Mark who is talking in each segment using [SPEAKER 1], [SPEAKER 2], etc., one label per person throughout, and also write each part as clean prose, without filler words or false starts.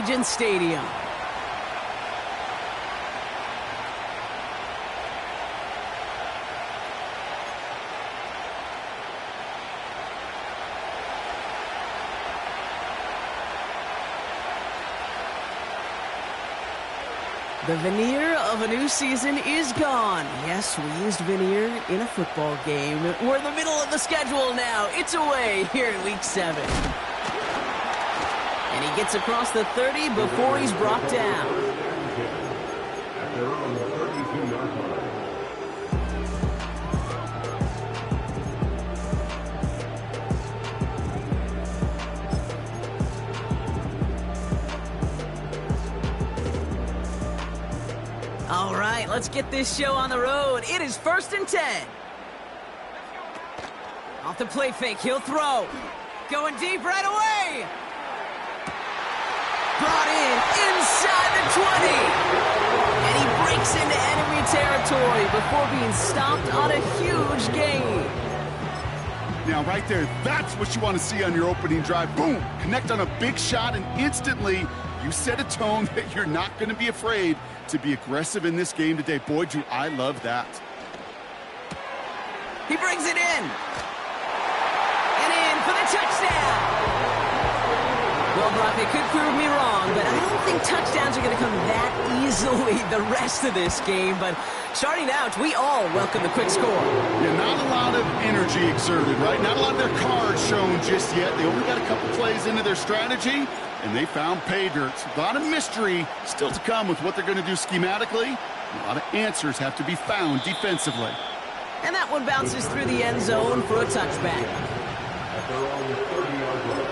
[SPEAKER 1] Allegiant Stadium. The veneer of a new season is gone. Yes, we used veneer in a football game. We're in the middle of the schedule now. It's away here in Week 7. And he gets across the 30 before he's brought down. All right, let's get this show on the road. It is 1st and 10. Off the play fake, he'll throw. Going deep right away. Brought in inside the 20. And he breaks into enemy territory before being stopped on a huge gain.
[SPEAKER 2] Now, right there, that's what you want to see on your opening drive. Boom! Connect on a big shot, and instantly you set a tone that you're not going to be afraid to be aggressive in this game today. Boy, do I love that.
[SPEAKER 1] He brings it in. And in for the touchdown. Well, Brock, they could prove me wrong, but I don't think touchdowns are going to come that easily the rest of this game. But starting out, we all welcome the quick score.
[SPEAKER 2] Yeah, not a lot of energy exerted, right? Not a lot of their cards shown just yet. They only got a couple plays into their strategy, and they found pay dirt. A lot of mystery still to come with what they're going to do schematically. A lot of answers have to be found defensively.
[SPEAKER 1] And that one bounces through the end zone for a touchback.
[SPEAKER 3] At their own 30-yard line.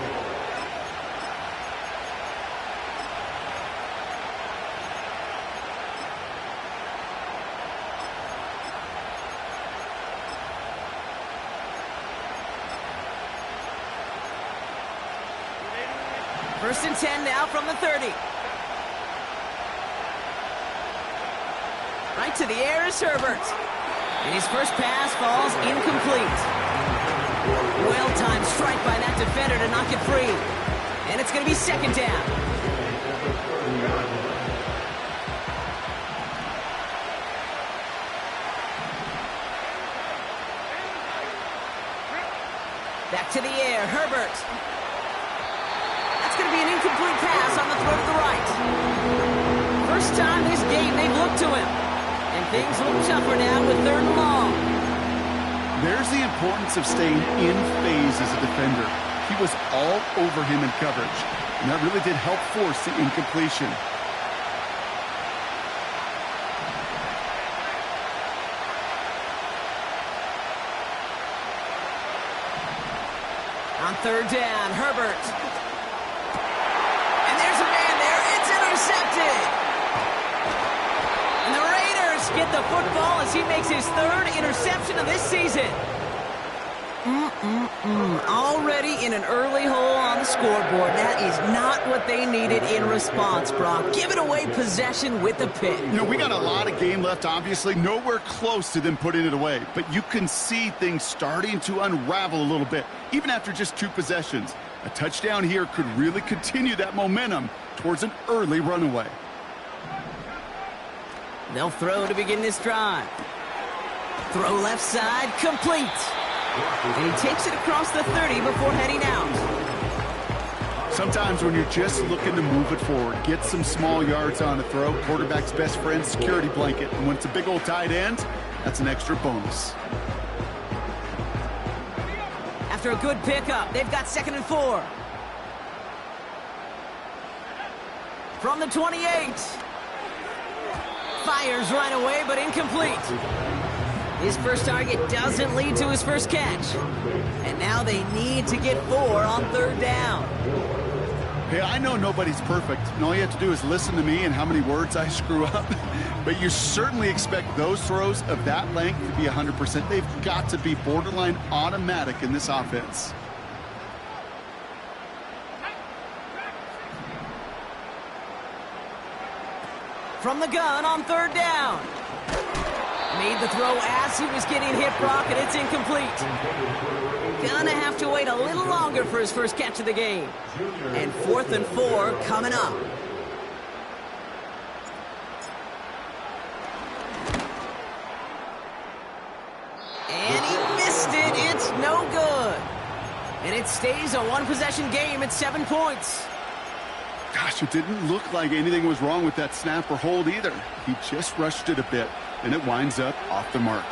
[SPEAKER 1] First and 10 now from the 30. Right to the air is Herbert. And his first pass falls incomplete. Well-timed strike by that defender to knock it free. And it's going to be 2nd down. Back to the air, Herbert. It's going to be an incomplete pass on the throw to the right. First time this game they've looked to him. And things look tougher now with 3rd and long.
[SPEAKER 2] There's the importance of staying in phase as a defender. He was all over him in coverage, and that really did help force the incompletion.
[SPEAKER 1] On 3rd down, Herbert. And there's a man there. It's intercepted. And the Raiders get the football as he makes his 3rd interception of this season. Already in an early hole on the scoreboard. That is not what they needed in response, Brock. Giving away possession with a pick.
[SPEAKER 2] You know, we got a lot of game left, obviously. Nowhere close to them putting it away. But you can see things starting to unravel a little bit, even after just 2 possessions. A touchdown here could really continue that momentum towards an early runaway.
[SPEAKER 1] They'll throw to begin this drive. Throw left side, complete. And he takes it across the 30 before heading out.
[SPEAKER 2] Sometimes when you're just looking to move it forward, get some small yards on a throw, quarterback's best friend, security blanket. And when it's a big old tight end, that's an extra bonus.
[SPEAKER 1] After a good pickup, they've got 2nd and 4. From the 28. Fires right away, but incomplete. His first target doesn't lead to his first catch. And now they need to get 4 on 3rd down.
[SPEAKER 2] Hey, I know nobody's perfect, and all you have to do is listen to me and how many words I screw up. But you certainly expect those throws of that length to be 100%. They've got to be borderline automatic in this offense.
[SPEAKER 1] From the gun on 3rd down. Made the throw as he was getting hit, Brock, and it's incomplete. Gonna have to wait a little longer for his first catch of the game. And 4th and 4 coming up. And he missed it. It's no good. And it stays a one-possession game at 7 points.
[SPEAKER 2] Gosh, it didn't look like anything was wrong with that snap or hold either. He just rushed it a bit, and it winds up off the mark.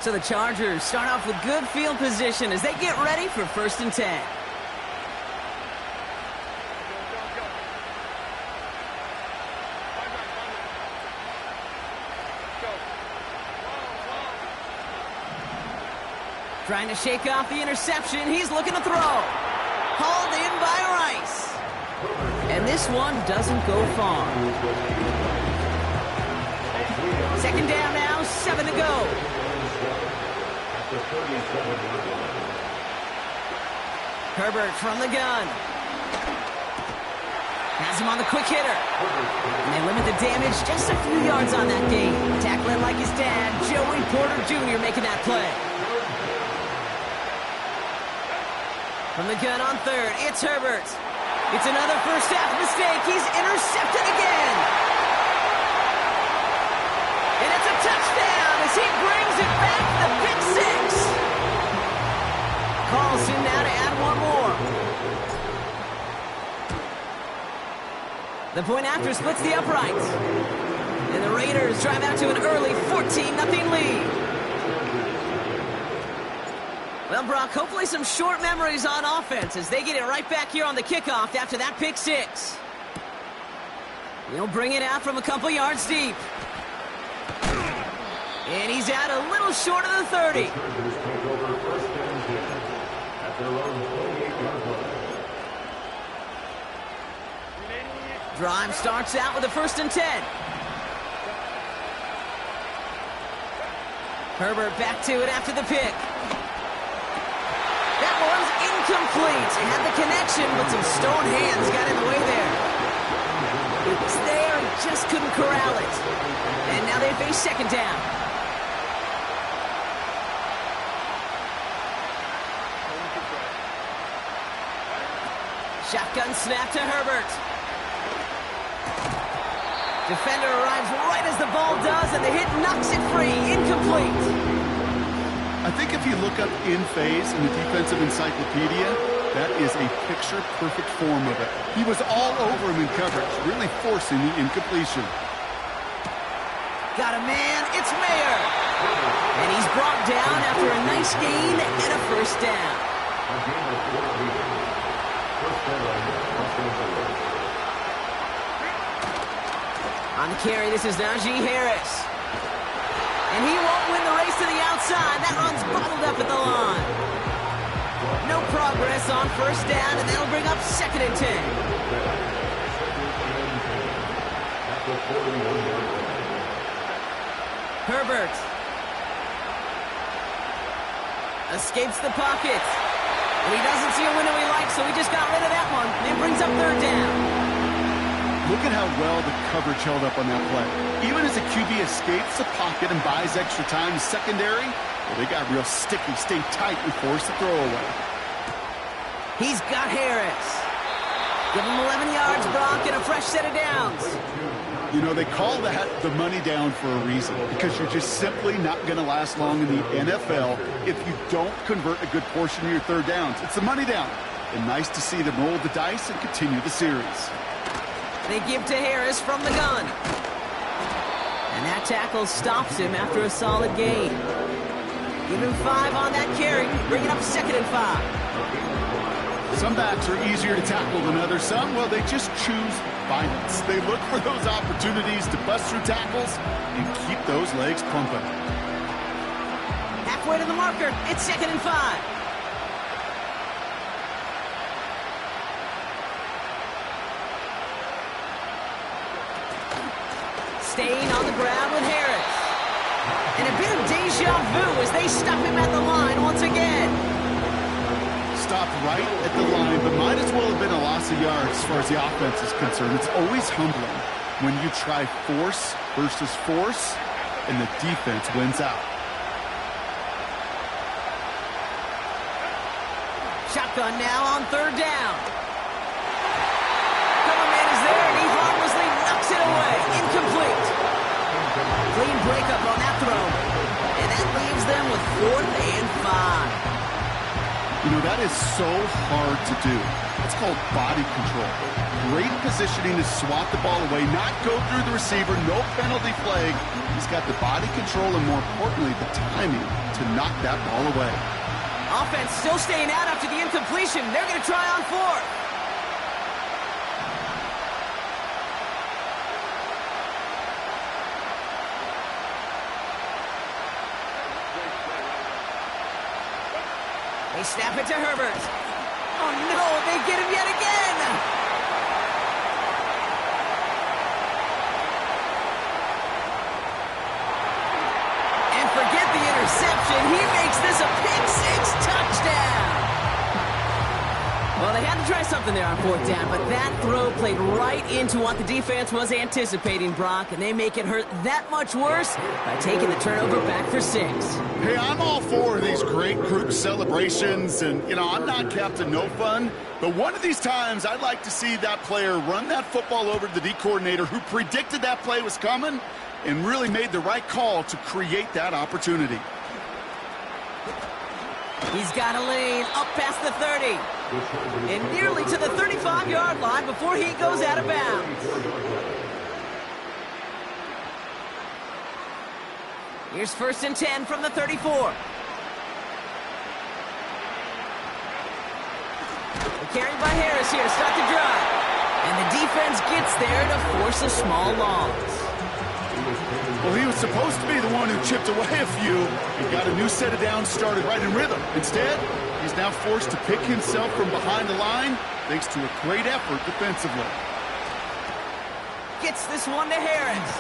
[SPEAKER 1] So the Chargers start off with good field position as they get ready for 1st and 10. Trying to shake off the interception. He's looking to throw. Hauled in by Rice. And this one doesn't go far. 2nd down now, 7 to go. Herbert from the gun. Has him on the quick hitter. And they limit the damage just a few yards on that game. Tackling like his dad, Joey Porter Jr. making that play. From the gun on 3rd, it's Herbert. It's another first half mistake. He's intercepted again. And it's a touchdown as he brings it back, the pick 6. Carlson now to add one more. The point after splits the uprights. And the Raiders drive out to an early 14-0 lead. Well, Brock, hopefully some short memories on offense as they get it right back here on the kickoff after that pick 6. He'll bring it out from a couple yards deep. And he's out a little short of the 30. Drive starts out with a 1st and 10. Herbert back to it after the pick. That one's incomplete. He had the connection, but some stone hands got in the way there. It was there, he just couldn't corral it. And now they face 2nd down. Shotgun snap to Herbert. Defender arrives right as the ball does, and the hit knocks it free. Incomplete.
[SPEAKER 2] I think if you look up in phase in the defensive encyclopedia, that is a picture-perfect form of it. He was all over him in coverage, really forcing the incompletion.
[SPEAKER 1] Got a man, it's Mayer. And he's brought down after a nice gain and a 1st down. On the carry, this is Najee Harris. And he won't win the race to the outside. That run's bottled up at the line. No progress on 1st down, and that'll bring up 2nd and 10. Herbert escapes the pocket. And he doesn't see a window he likes, so he just got rid of that one. And brings up 3rd down.
[SPEAKER 2] Look at how well the coverage held up on that play. Even as the QB escapes the pocket and buys extra time, secondary, well, they got real sticky, stayed tight, and forced the throw away.
[SPEAKER 1] He's got Harris. Give him 11 yards, Brock, and a fresh set of downs.
[SPEAKER 2] You know, they call that the money down for a reason, because you're just simply not going to last long in the NFL if you don't convert a good portion of your 3rd downs. It's the money down. And nice to see them roll the dice and continue the series.
[SPEAKER 1] They give to Harris from the gun. And that tackle stops him after a solid gain. Give him 5 on that carry. Bring it up 2nd and 5.
[SPEAKER 2] Some backs are easier to tackle than others. Some, well, they just choose violence. They look for those opportunities to bust through tackles and keep those legs pumping.
[SPEAKER 1] Halfway to the marker. It's 2nd and 5. Staying on the ground with Harris. And a bit of deja vu as they stop him at the line once again.
[SPEAKER 2] Stopped right at the line, but might as well have been a loss of yards as far as the offense is concerned. It's always humbling when you try force versus force, and the defense wins out.
[SPEAKER 1] Shotgun now on third down. Cover man is there, and he harmlessly knocks it away. Incomplete. Clean breakup on that throw. And that leaves them with 4th and 5.
[SPEAKER 2] You know, that is so hard to do. It's called body control. Great positioning to swat the ball away, not go through the receiver, no penalty flag. He's got the body control and, more importantly, the timing to knock that ball away.
[SPEAKER 1] Offense still staying out after the incompletion. They're going to try on 4th. They snap it to Herbert. Oh, no, they get him yet again. And forget the interception. He makes this a pick-6 touchdown. Well, they had to try something there on 4th down, but that throw played right into what the defense was anticipating, Brock, and they make it hurt that much worse by taking the turnover back for 6.
[SPEAKER 2] Hey, I'm all for these great group celebrations, and, you know, I'm not Captain No Fun, but one of these times I'd like to see that player run that football over to the D coordinator who predicted that play was coming and really made the right call to create that opportunity.
[SPEAKER 1] He's got a lane up past the 30 and nearly to the 35-yard line before he goes out of bounds. Here's 1st and 10 from the 34. Carried by Harris here to start the drive. And the defense gets there to force a small loss.
[SPEAKER 2] Well, he was supposed to be the one who chipped away a few and got a new set of downs started right in rhythm. Instead, he's now forced to pick himself from behind the line thanks to a great effort defensively.
[SPEAKER 1] Gets this one to Harris.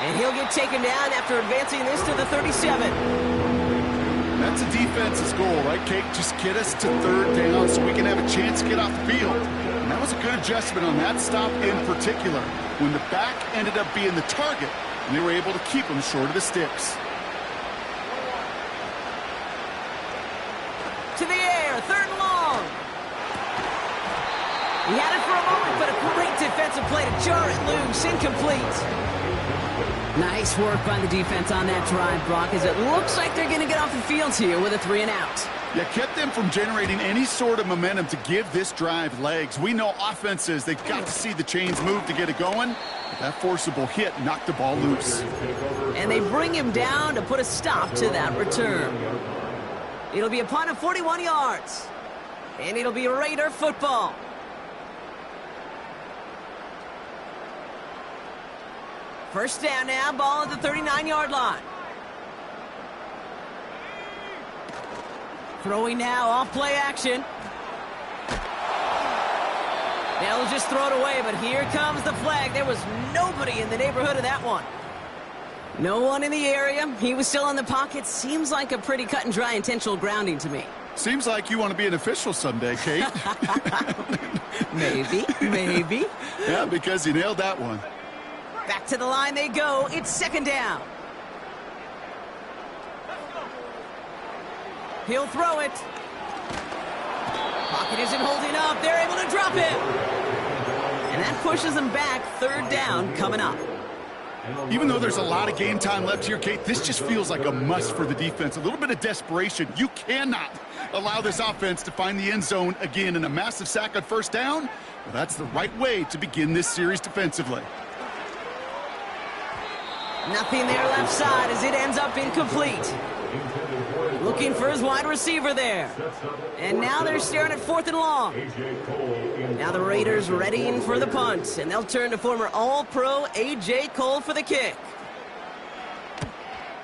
[SPEAKER 1] And he'll get taken down after advancing this to the 37.
[SPEAKER 2] That's a defense's goal, right, Kate? Just get us to 3rd down so we can have a chance to get off the field. And that was a good adjustment on that stop in particular, when the back ended up being the target, and they were able to keep him short of the sticks.
[SPEAKER 1] To the air, 3rd and long. He had it for a moment, but a great defensive play to jar it loose, incomplete. Nice work by the defense on that drive, Brock, as it looks like they're going to get off the field here with a 3 and out.
[SPEAKER 2] Yeah, kept them from generating any sort of momentum to give this drive legs. We know offenses, they've got to see the chains move to get it going. That forcible hit knocked the ball loose.
[SPEAKER 1] And they bring him down to put a stop to that return. It'll be a punt of 41 yards. And it'll be Raider football. First down now, ball at the 39-yard line. Throwing now, off play action. They'll just throw it away, but here comes the flag. There was nobody in the neighborhood of that one. No one in the area. He was still in the pocket. Seems like a pretty cut and dry intentional grounding to me.
[SPEAKER 2] Seems like you want to be an official someday, Kate.
[SPEAKER 1] Maybe.
[SPEAKER 2] Yeah, because you nailed that one.
[SPEAKER 1] Back to the line they go. It's 2nd down. He'll throw it. Pocket isn't holding up. They're able to drop it. And that pushes them back. 3rd down coming up.
[SPEAKER 2] Even though there's a lot of game time left here, Kate, this just feels like a must for the defense. A little bit of desperation. You cannot allow this offense to find the end zone again, in a massive sack on 1st down. Well, that's the right way to begin this series defensively.
[SPEAKER 1] Nothing there left side as it ends up incomplete. Looking for his wide receiver there. And now they're staring at 4th and long. Now the Raiders readying for the punt, and they'll turn to former All-Pro A.J. Cole for the kick.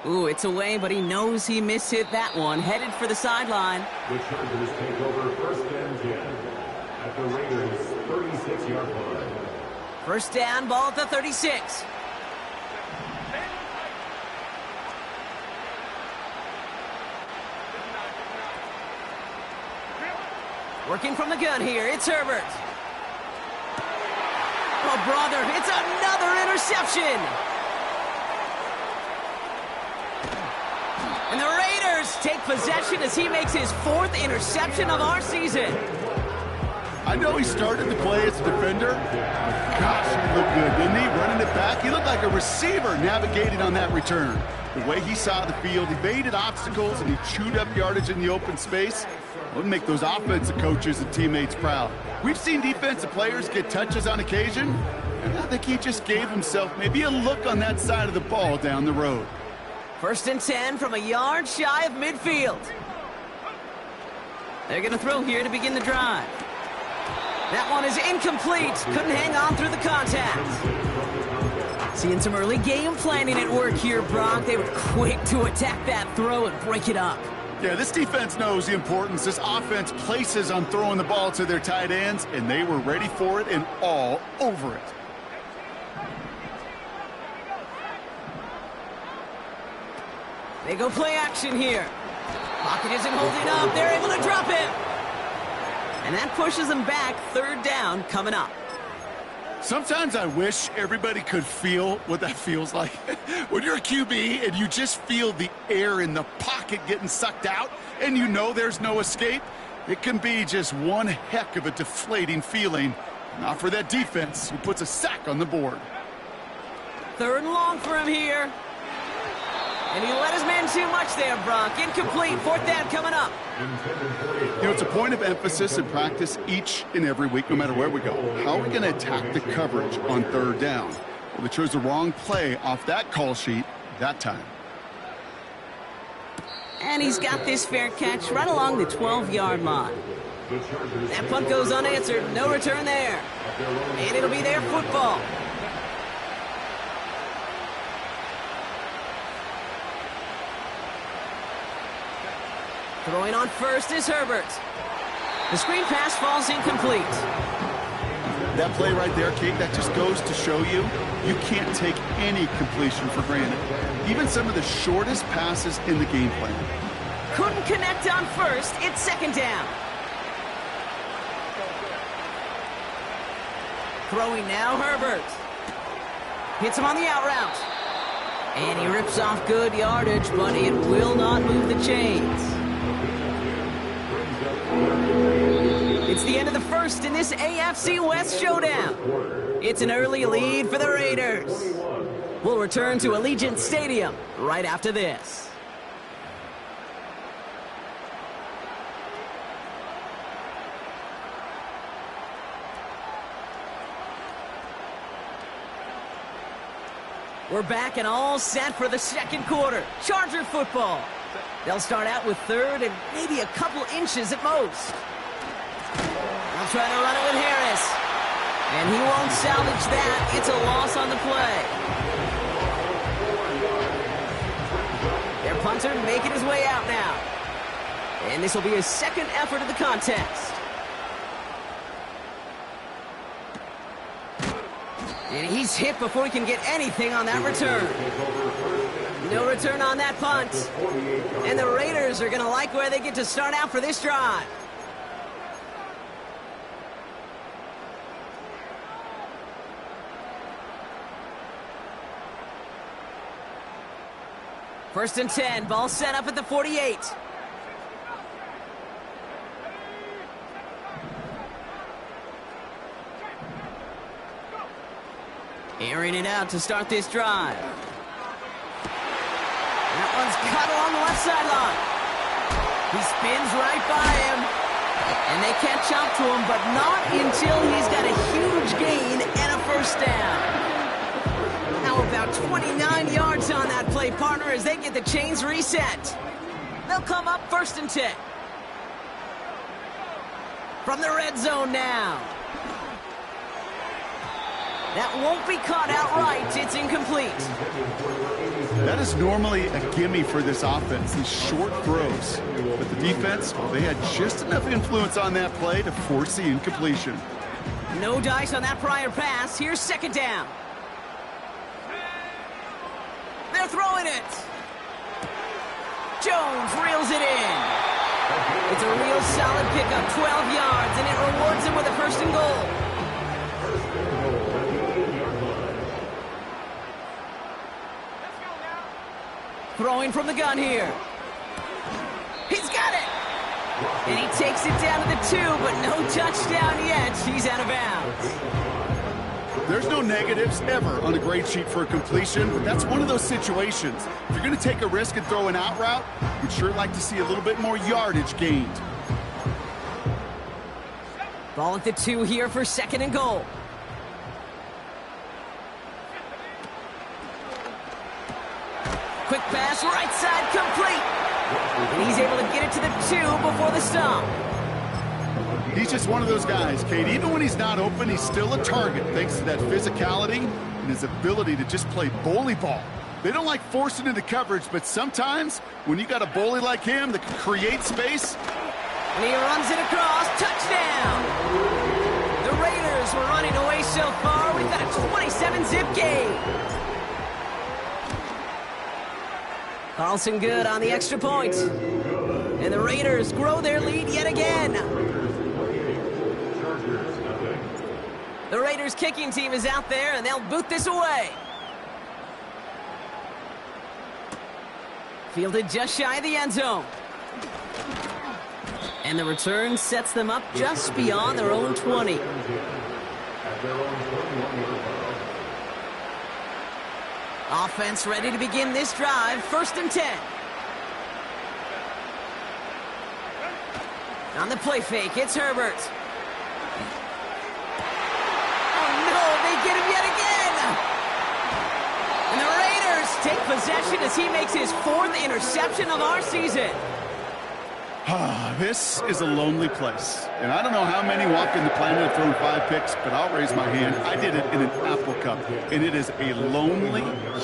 [SPEAKER 1] Ooh, it's away, but he knows he mishit that one. Headed for the sideline.
[SPEAKER 3] The Chargers take over 1st and 10 at the Raiders' 36-yard line.
[SPEAKER 1] First down, ball at the 36. Working from the gun here, it's Herbert. Oh, brother, it's another interception. Bucks take possession as he makes his 4th interception of our season.
[SPEAKER 2] I know he started the play as a defender. Gosh, he looked good, didn't he? Running it back, he looked like a receiver navigating on that return. The way he saw the field, he evaded obstacles, and he chewed up yardage in the open space. It would make those offensive coaches and teammates proud. We've seen defensive players get touches on occasion, and I think he just gave himself maybe a look on that side of the ball down the road.
[SPEAKER 1] 1st and 10 from a yard shy of midfield. They're going to throw here to begin the drive. That one is incomplete. Couldn't hang on through the contact. Seeing some early game planning at work here, Brock. They were quick to attack that throw and break it up.
[SPEAKER 2] Yeah, this defense knows the importance this offense places on throwing the ball to their tight ends, and they were ready for it and all over it.
[SPEAKER 1] They go play action here. Pocket isn't holding up. They're able to drop him. And that pushes them back. 3rd down coming up.
[SPEAKER 2] Sometimes I wish everybody could feel what that feels like. When you're a QB and you just feel the air in the pocket getting sucked out and you know there's no escape, it can be just one heck of a deflating feeling. Not for that defense who puts a sack on the board.
[SPEAKER 1] 3rd and long for him here. And he let his man too much there, Brock. Incomplete. 4th down coming up.
[SPEAKER 2] You know, it's a point of emphasis in practice each and every week, no matter where we go. How are we going to attack the coverage on 3rd down? Well, they chose the wrong play off that call sheet that time.
[SPEAKER 1] And he's got this fair catch right along the 12-yard line. That punt goes unanswered. No return there. And it'll be their football. Throwing on first is Herbert. The screen pass falls incomplete.
[SPEAKER 2] That play right there, Kate, that just goes to show you, you can't take any completion for granted. Even some of the shortest passes in the game plan.
[SPEAKER 1] Couldn't connect on first. It's 2nd down. Throwing now, Herbert. Hits him on the out route. And he rips off good yardage, but it will not move the chains. It's the end of the 1st in this AFC West showdown. It's an early lead for the Raiders. We'll return to Allegiant Stadium right after this. We're back and all set for the 2nd quarter. Charger football. They'll start out with 3rd and maybe a couple inches at most. They'll try to run it with Harris. And he won't salvage that. It's a loss on the play. Their punter making his way out now. And this will be his 2nd effort of the contest. And he's hit before he can get anything on that return. No return on that punt. And the Raiders are going to like where they get to start out for this drive. First and 10, ball set up at the 48. Airing it out to start this drive. That one's cut along the left sideline. He spins right by him. And they catch up to him, but not until he's got a huge gain and a 1st down. Now about 29 yards on that play, partner, as they get the chains reset. They'll come up 1st and 10. From the red zone now. That won't be caught outright. It's incomplete.
[SPEAKER 2] That is normally a gimme for this offense, these short throws. But the defense, well, they had just enough influence on that play to force the incompletion.
[SPEAKER 1] No dice on that prior pass. Here's 2nd down. They're throwing it. Jones reels it in. It's a real solid pickup, 12 yards, and it rewards him with a 1st and goal. Throwing from the gun here. And he takes it down to the 2, but no touchdown yet. He's out of bounds.
[SPEAKER 2] There's no negatives ever on a grade sheet for a completion, but that's one of those situations. If you're going to take a risk and throw an out route, you'd sure like to see a little bit more yardage gained.
[SPEAKER 1] Ball at the 2 here for 2nd and goal. Quick pass, right side, complete. And he's able to get it to the 2 before the stop.
[SPEAKER 2] He's just one of those guys, Kate. Even when he's not open, he's still a target thanks to that physicality and his ability to just play bully ball. They don't like forcing into coverage, but sometimes when you got a bully like him that can create space.
[SPEAKER 1] And he runs it across, touchdown! The Raiders were running away so far. We've got a 27-zip game. Carlson good on the extra point. And the Raiders grow their lead yet again. The Raiders kicking team is out there, and they'll boot this away. Fielded just shy of the end zone. And the return sets them up just beyond their own 20. Offense ready to begin this drive. 1st and 10. On the play fake, it's Herbert. Oh no, they get him yet again! And the Raiders take possession as he makes his 4th interception of our season.
[SPEAKER 2] This is a lonely place. And I don't know how many walking the planet have thrown 5 picks, but I'll raise my hand. I did it in an Apple Cup. And it is a lonely,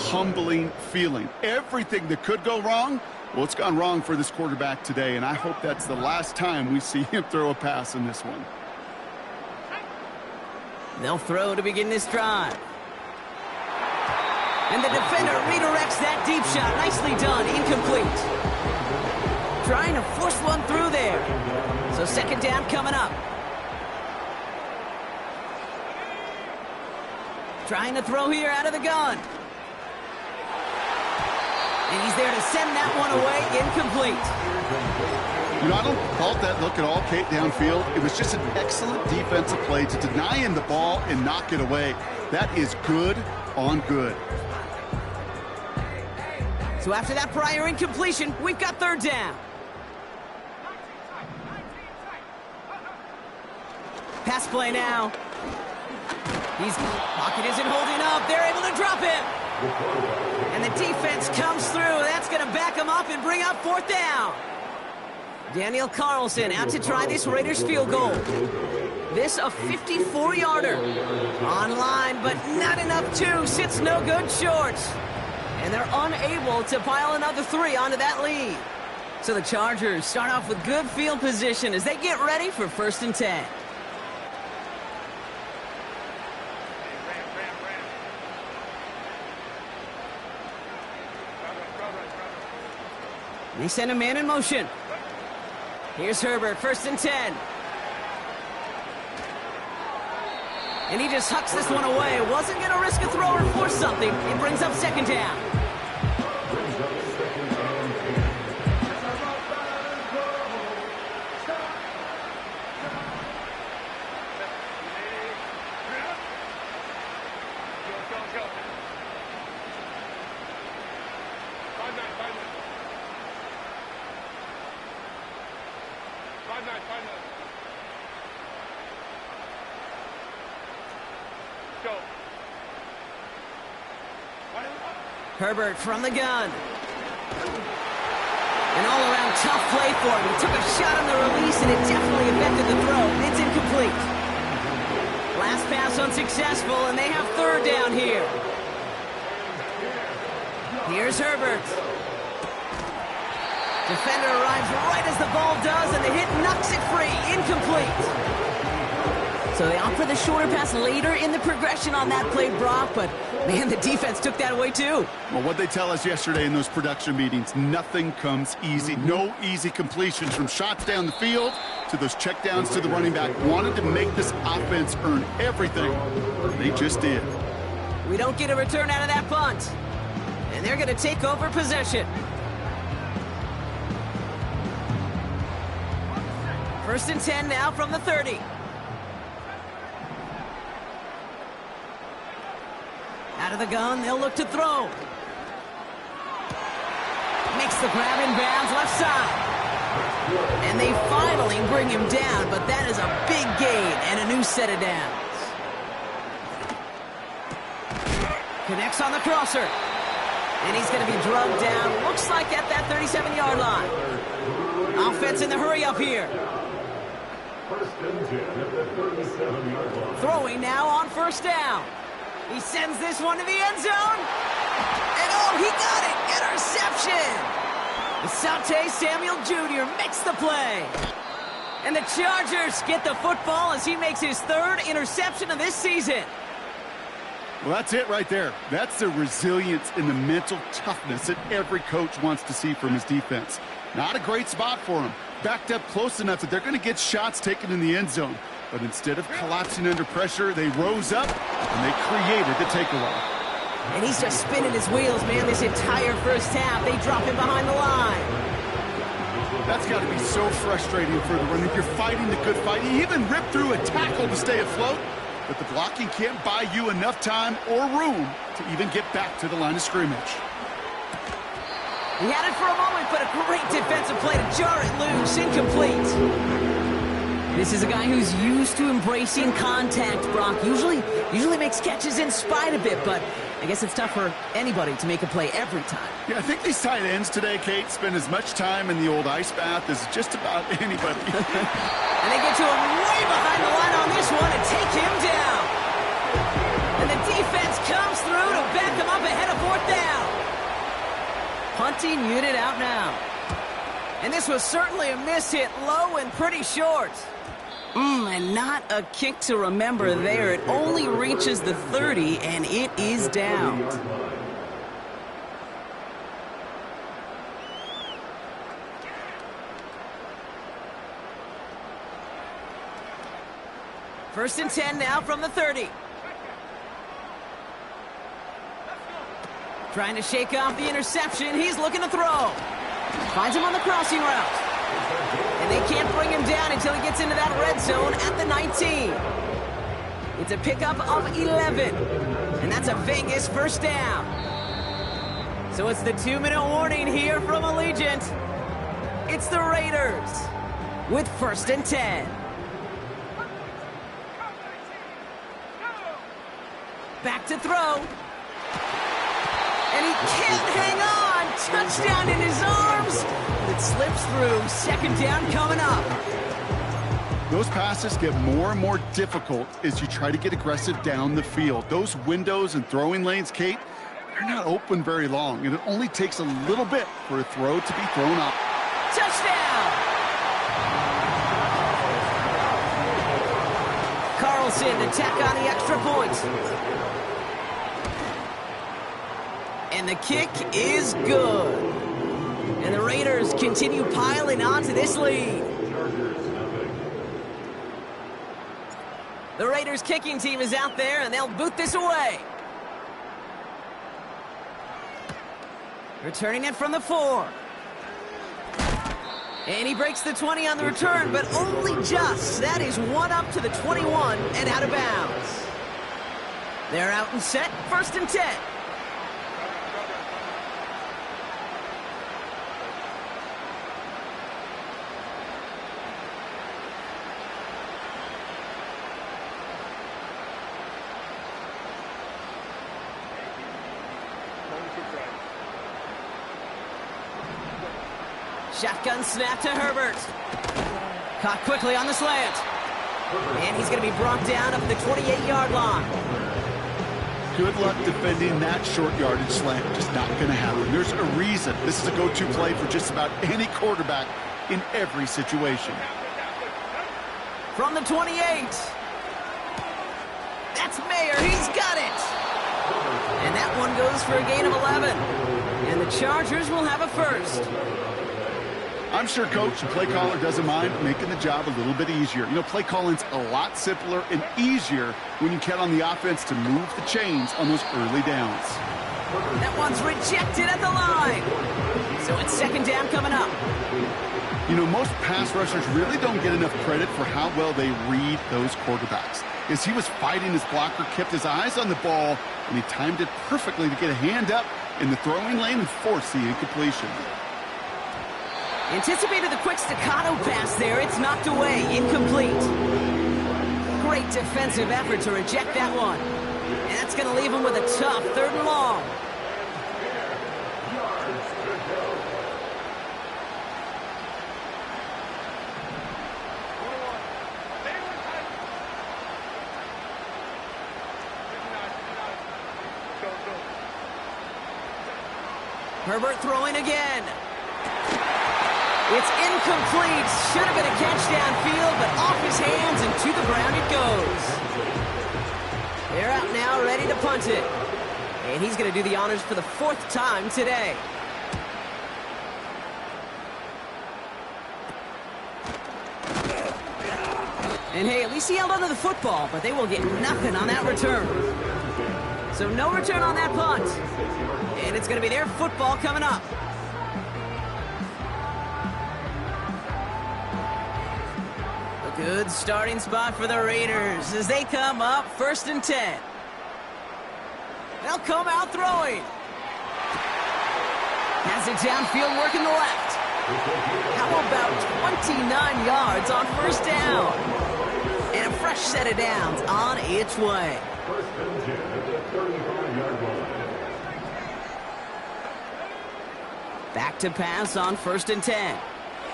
[SPEAKER 2] humbling feeling. Everything that could go wrong, well, it's gone wrong for this quarterback today. And I hope that's the last time we see him throw a pass in this one.
[SPEAKER 1] They'll throw to begin this drive. And the defender redirects that deep shot. Nicely done. Incomplete. Trying to force one through there. So 2nd down coming up. Trying to throw here out of the gun. And he's there to send that one away. Incomplete.
[SPEAKER 2] You know, I don't fault that look at all, Kate, downfield. It was just an excellent defensive play to deny him the ball and knock it away. That is good on good.
[SPEAKER 1] So after that prior incompletion, we've got 3rd down. Pass play now. Pocket isn't holding up. They're able to drop him. And the defense comes through. That's going to back him up and bring up 4th down. Daniel Carlson out to try this Raiders field goal. This a 54-yarder. On line, but not enough to. Sits no good short. And they're unable to pile another 3 onto that lead. So the Chargers start off with good field position as they get ready for 1st and 10. They send a man in motion. Here's Herbert, 1st and 10. And he just hucks this one away. Wasn't going to risk a throw or force something. It brings up 2nd down. Herbert from the gun. An all-around tough play for him. He took a shot on the release, and it definitely affected the throw. It's incomplete. Last pass unsuccessful, and they have 3rd down here. Here's Herbert. Defender arrives right as the ball does, and the hit knocks it free. Incomplete. So they opt for the shorter pass later in the progression on that play, Brock, but man, the defense took that away too.
[SPEAKER 2] Well, what they tell us yesterday in those production meetings, nothing comes easy. No easy completions from shots down the field to those checkdowns to the running back. Wanted to make this offense earn everything. They just did.
[SPEAKER 1] We don't get a return out of that punt. And they're going to take over possession. First and 10 now from the 30. Out of the gun, they'll look to throw. Makes the grab in bounds left side. And they finally bring him down, but that is a big gain and a new set of downs. Connects on the crosser. And he's going to be drugged down, looks like at that 37-yard line. Offense in the hurry up here.
[SPEAKER 3] First and 10 at the 37-yard line.
[SPEAKER 1] Throwing now on first down. He sends this one to the end zone. And oh, he got it! Interception! Asante Samuel Jr. makes the play. And the Chargers get the football as he makes his third interception of this season.
[SPEAKER 2] Well, that's it right there. That's the resilience and the mental toughness that every coach wants to see from his defense. Not a great spot for him. Backed up close enough that they're going to get shots taken in the end zone. But instead of collapsing under pressure, they rose up and they created the takeaway.
[SPEAKER 1] And he's just spinning his wheels, man, this entire first half. They drop him behind the line.
[SPEAKER 2] That's got to be so frustrating for the runner. You're fighting the good fight. He even ripped through a tackle to stay afloat. But the blocking can't buy you enough time or room to even get back to the line of scrimmage.
[SPEAKER 1] He had it for a moment, but a great defensive play to jar it loose, incomplete. This is a guy who's used to embracing contact, Brock. Usually makes catches in spite of it, but I guess it's tough for anybody to make a play every time.
[SPEAKER 2] Yeah, I think these tight ends today, Kate, spend as much time in the old ice bath as just about anybody.
[SPEAKER 1] And they get to him way behind the line on this one and take him down. And the defense comes through to back him up ahead of fourth down. Punting unit out now. And this was certainly a miss hit low and pretty short. And not a kick to remember there. It only reaches the 30, and it is down. First and 10 now from the 30. Trying to shake off the interception. He's looking to throw. Finds him on the crossing route. And they can't bring him down until he gets into that red zone at the 19. It's a pickup of 11. And that's a Vegas first down. So it's the 2-minute warning here from Allegiant. It's the Raiders with first and 10. Back to throw. And he can't hang on. Touchdown in his arms. It slips through. Second down coming up.
[SPEAKER 2] Those passes get more and more difficult as you try to get aggressive down the field. Those windows and throwing lanes, Kate, they're not open very long, and it only takes a little bit for a throw to be thrown up.
[SPEAKER 1] Touchdown! Carlson to tack on the extra point. And the kick is good. And the Raiders continue piling onto this lead. The Raiders kicking team is out there, and they'll boot this away. Returning it from the 4. And he breaks the 20 on the return, but only just. That is one up to the 21 and out of bounds. They're out and set, first and 10. Shotgun snap to Herbert. Caught quickly on the slant. And he's going to be brought down up the 28-yard line.
[SPEAKER 2] Good luck defending that short yardage slant. Just not going to happen. There's a reason this is a go-to play for just about any quarterback in every situation.
[SPEAKER 1] From the 28. That's Mayer. He's got it. And that one goes for a gain of 11. And the Chargers will have a first.
[SPEAKER 2] I'm sure coach and play caller doesn't mind making the job a little bit easier. You know, play calling's a lot simpler and easier when you count on the offense to move the chains on those early downs.
[SPEAKER 1] That one's rejected at the line. So it's second down coming up.
[SPEAKER 2] You know, most pass rushers really don't get enough credit for how well they read those quarterbacks. As he was fighting his blocker, kept his eyes on the ball, and he timed it perfectly to get a hand up in the throwing lane and force the incompletion.
[SPEAKER 1] Anticipated the quick staccato pass there. It's knocked away. Incomplete. Great defensive effort to reject that one. And that's going to leave him with a tough 3rd and long. Herbert throwing again. It's incomplete. Should have been a catch downfield, but off his hands and to the ground it goes. They're out now, ready to punt it. And he's going to do the honors for the 4th time today. And hey, at least he held onto the football, but they will get nothing on that return. So no return on that punt. And it's going to be their football coming up. A good starting spot for the Raiders as they come up 1st and 10. They'll come out throwing. Has it downfield, working the left. How about 29 yards on 1st down? And a fresh set of downs on its way.
[SPEAKER 3] 1st and 10 at the 35-yard line.
[SPEAKER 1] Back to pass on 1st and 10.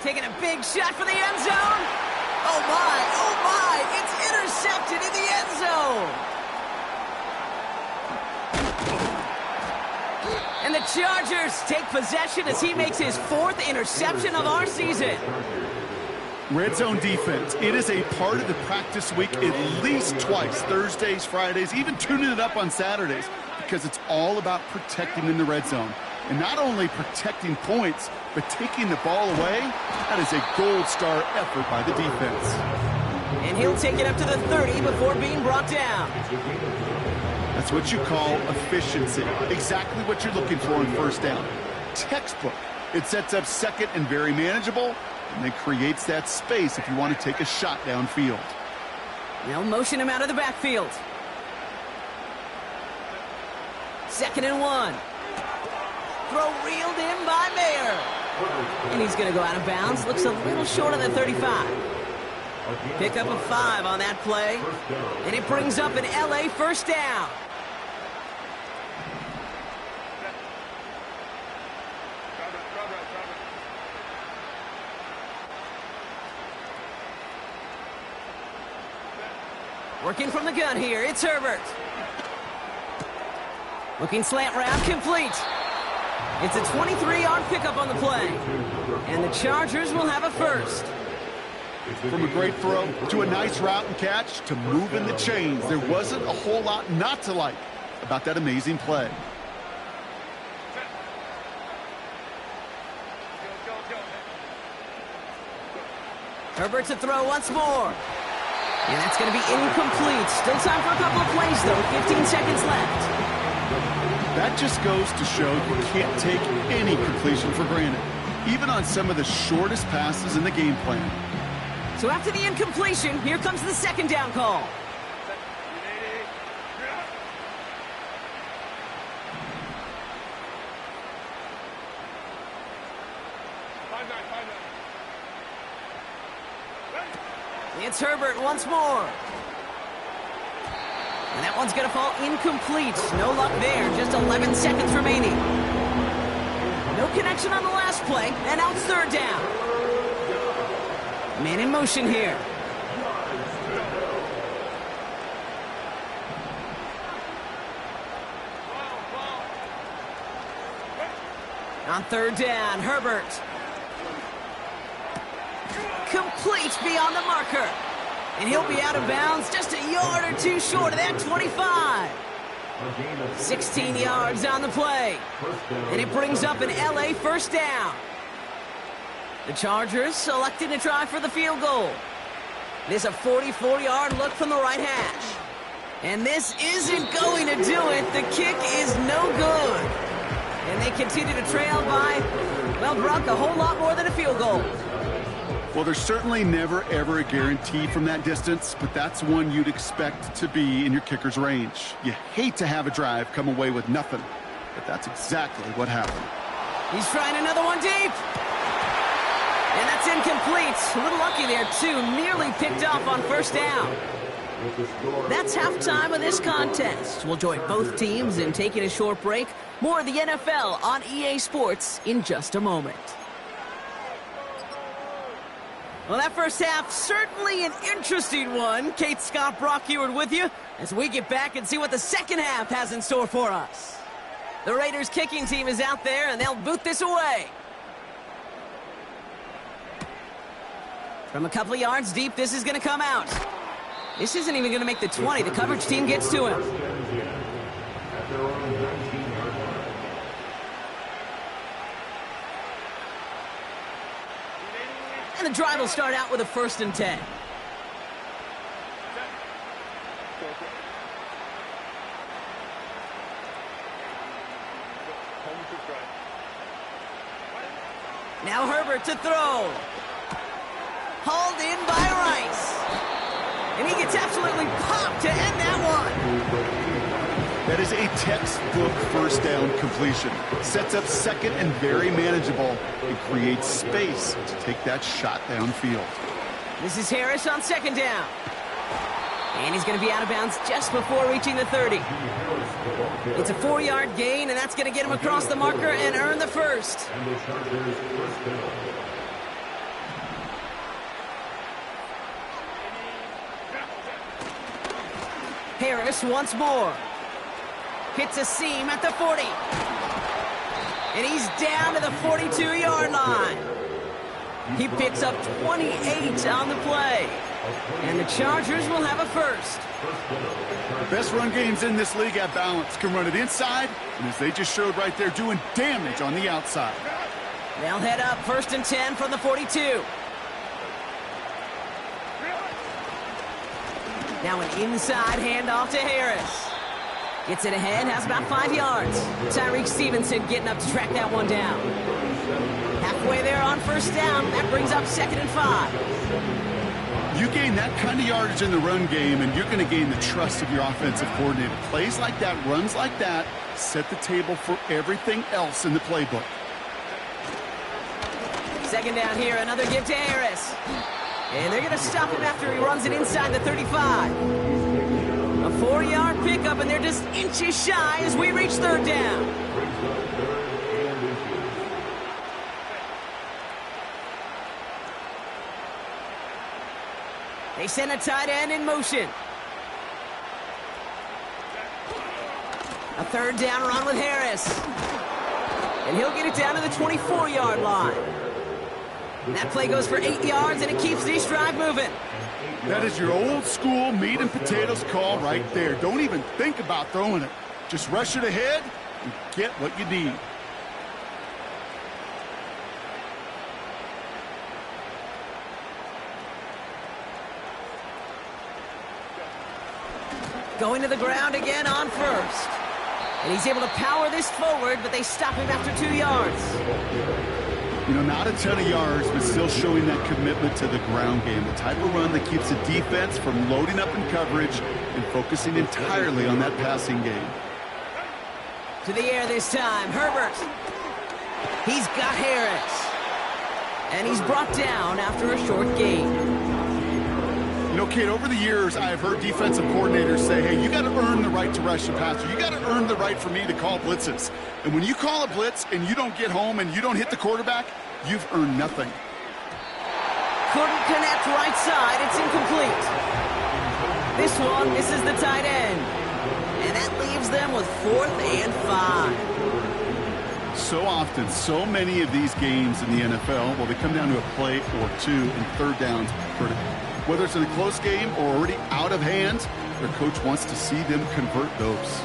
[SPEAKER 1] Taking a big shot for the end zone. Oh my, it's intercepted in the end zone. And the Chargers take possession as he makes his 4th interception of our season.
[SPEAKER 2] Red zone defense, it is a part of the practice week at least twice, Thursdays, Fridays, even tuning it up on Saturdays, because it's all about protecting in the red zone. And not only protecting points, but taking the ball away. That is a gold star effort by the defense.
[SPEAKER 1] And he'll take it up to the 30 before being brought down.
[SPEAKER 2] That's what you call efficiency. Exactly what you're looking for on 1st down. Textbook. It sets up 2nd and very manageable, and then creates that space if you want to take a shot downfield.
[SPEAKER 1] They'll motion him out of the backfield. 2nd and 1. Throw reeled in by Mayer. And he's going to go out of bounds. Looks a little short of the 35. Pick up a 5 on that play. And it brings up an LA 1st down. Working from the gun here, it's Herbert. Looking slant route, complete. It's a 23-yard pickup on the play. And the Chargers will have a 1st.
[SPEAKER 2] From a great throw to a nice route and catch to moving the chains, there wasn't a whole lot not to like about that amazing play.
[SPEAKER 1] Herbert to throw once more. And that's going to be incomplete. Still time for a couple of plays, though. 15 seconds left.
[SPEAKER 2] That just goes to show you can't take any completion for granted, even on some of the shortest passes in the game plan.
[SPEAKER 1] So after the incompletion, here comes the 2nd down call. It's Herbert once more. And that one's going to fall incomplete. No luck there. Just 11 seconds remaining. No connection on the last play. And now it's 3rd down. Man in motion here. On 3rd down, Herbert. Complete beyond the marker. And he'll be out of bounds just a yard or 2 short of that 25. 16 yards on the play. And it brings up an LA 1st down. The Chargers selected to try for the field goal. It is a 44-yard look from the right hash. And this isn't going to do it. The kick is no good. And they continue to trail by, well, Brock, a whole lot more than a field goal.
[SPEAKER 2] Well, there's certainly never, ever a guarantee from that distance, but that's one you'd expect to be in your kicker's range. You hate to have a drive come away with nothing, but that's exactly what happened.
[SPEAKER 1] He's trying another one deep. And that's incomplete. A little lucky there, too. Nearly picked off on first down. That's halftime of this contest. We'll join both teams in taking a short break. More of the NFL on EA Sports in just a moment. Well, that first half, certainly an interesting one. Kate, Scott, Brock Heward with you as we get back and see what the second half has in store for us. The Raiders kicking team is out there, and they'll boot this away. From a couple of yards deep, this is going to come out. This isn't even going to make the 20. The coverage team gets to him. And the drive will start out with a 1st and 10. Now Herbert to throw. Hauled in by Rice. And he gets absolutely popped to end that one.
[SPEAKER 2] That is a textbook first down completion. Sets up second and very manageable. It creates space to take that shot downfield.
[SPEAKER 1] This is Harris on 2nd down. And he's going to be out of bounds just before reaching the 30. It's a 4-yard gain, and that's going to get him across the marker and earn the first. Harris once more. Hits a seam at the 40. And he's down to the 42-yard line. He picks up 28 on the play. And the Chargers will have a first.
[SPEAKER 2] Best run games in this league at balance. Can run it inside, and as they just showed right there, doing damage on the outside.
[SPEAKER 1] They'll head up 1st and 10 from the 42. Now an inside handoff to Harris. Gets it ahead, has about 5 yards. Tyreek Stevenson getting up to track that one down. Halfway there on 1st down. That brings up 2nd and 5.
[SPEAKER 2] You gain that kind of yardage in the run game, and you're going to gain the trust of your offensive coordinator. Plays like that, runs like that, set the table for everything else in the playbook.
[SPEAKER 1] 2nd down here, another give to Harris. And they're going to stop him after he runs it inside the 35. A 4-yard pickup, and they're just inches shy as we reach 3rd down. They send a tight end in motion. A 3rd down run with Harris. And he'll get it down to the 24-yard line. And that play goes for 8 yards, and it keeps this drive moving.
[SPEAKER 2] That is your old school meat and potatoes call right there. Don't even think about throwing it. Just rush it ahead and get what you need.
[SPEAKER 1] Going to the ground again on 1st. And he's able to power this forward, but they stop him after 2 yards.
[SPEAKER 2] You know, not a ton of yards, but still showing that commitment to the ground game. The type of run that keeps the defense from loading up in coverage and focusing entirely on that passing game.
[SPEAKER 1] To the air this time, Herbert. He's got Harris. And he's brought down after a short gain.
[SPEAKER 2] You know, Kate, over the years, I have heard defensive coordinators say, hey, you got to earn the right to rush the passer. You got to earn the right for me to call blitzes. And when you call a blitz and you don't get home and you don't hit the quarterback, you've earned nothing.
[SPEAKER 1] Couldn't connect right side. It's incomplete. This one misses the tight end. And that leaves them with 4th and 5.
[SPEAKER 2] So often, so many of these games in the NFL, well, they come down to a play or two, and 3rd downs critical. Whether it's in a close game or already out of hand, their coach wants to see them convert those.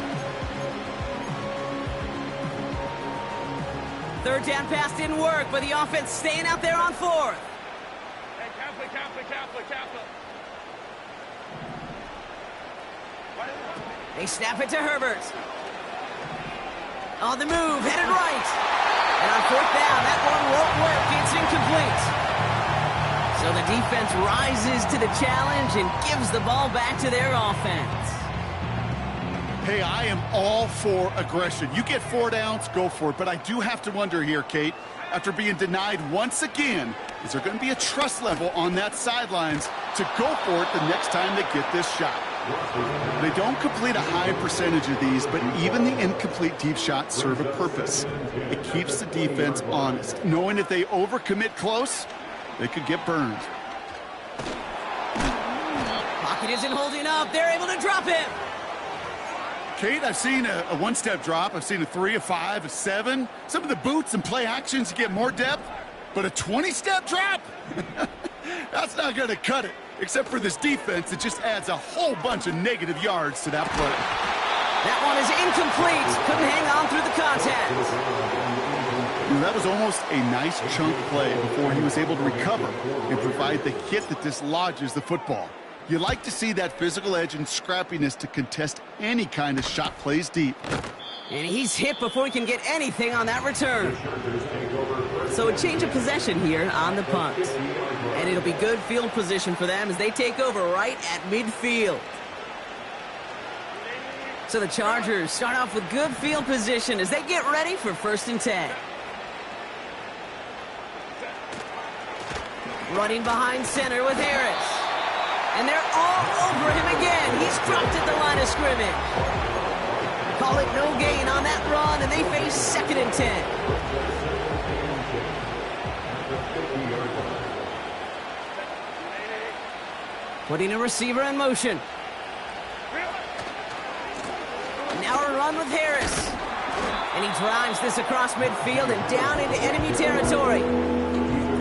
[SPEAKER 1] 3rd down pass didn't work, but the offense staying out there on 4th.
[SPEAKER 4] Hey, Kaplan.
[SPEAKER 1] They snap it to Herbert. On the move, headed right. And on fourth down, that one won't work. It's incomplete. So the defense rises to the challenge and gives the ball back to their offense.
[SPEAKER 2] Hey, I am all for aggression. You get 4 downs, go for it. But I do have to wonder here, Kate, after being denied once again, is there going to be a trust level on that sidelines to go for it the next time they get this shot? They don't complete a high percentage of these, but even the incomplete deep shots serve a purpose. It keeps the defense honest, knowing if they overcommit close, they could get burned.
[SPEAKER 1] Pocket isn't holding up. They're able to drop him.
[SPEAKER 2] Kate, I've seen a one-step drop. I've seen a 3, a 5, a 7. Some of the boots and play actions you get more depth, but a 20-step drop? That's not going to cut it. Except for this defense, it just adds a whole bunch of negative yards to that play.
[SPEAKER 1] That one is incomplete. Couldn't hang on through the contact.
[SPEAKER 2] That was almost a nice chunk play before he was able to recover and provide the hit that dislodges the football. You like to see that physical edge and scrappiness to contest any kind of shot plays deep.
[SPEAKER 1] And he's hit before he can get anything on that return. So a change of possession here on the punt. And it'll be good field position for them as they take over right at midfield. So the Chargers start off with good field position as they get ready for 1st and 10. Running behind center with Harris. And they're all over him again. He's dropped at the line of scrimmage. Call it no gain on that run, and they face 2nd and 10. Putting a receiver in motion. Now a run with Harris. And he drives this across midfield and down into enemy territory.